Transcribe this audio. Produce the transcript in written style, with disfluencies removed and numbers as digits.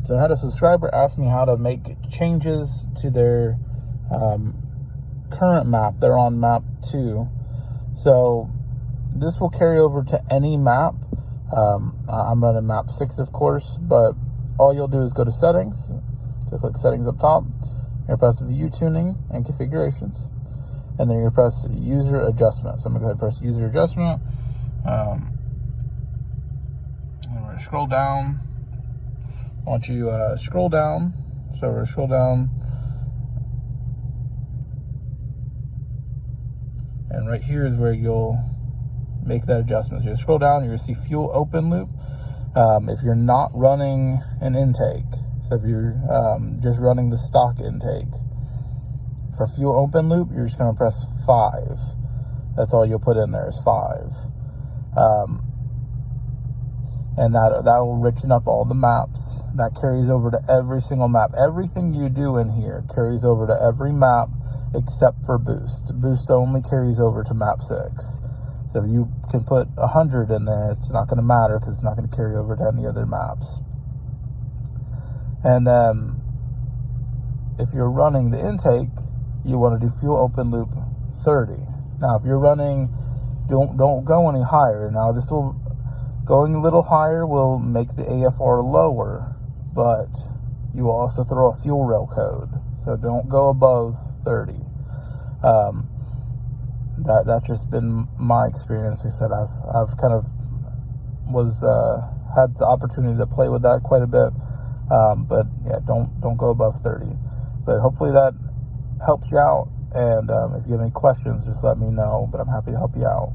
So I had a subscriber ask me how to make changes to their current map. They're on map 2. So this will carry over to any map. I'm running map 6, of course, but all you'll do is go to settings. So click settings up top. You're going to press view tuning and configurations. And then you're going to press user adjustment. So I'm going to go ahead and press user adjustment. I'm going to scroll down. I want you to scroll down. So we're going to scroll down. And right here is where you'll make that adjustment. So you scroll down, you're going to see fuel open loop. If you're not running an intake, so if you're just running the stock intake, for fuel open loop, you're just going to press 5. That's all you'll put in there is 5. And that'll richen up all the maps. That carries over to every single map. Everything you do in here carries over to every map except for boost. Boost only carries over to map 6. So if you can put 100 in there, it's not going to matter because it's not going to carry over to any other maps. And then if you're running the intake, you want to do fuel open loop 30. Now, if you're running, don't go any higher. Now, going a little higher will make the AFR lower, but you will also throw a fuel rail code. So don't go above 30. That's just been my experience. Like I said, I've kind of had the opportunity to play with that quite a bit. But yeah, don't go above 30. But hopefully that helps you out. And if you have any questions, just let me know. But I'm happy to help you out.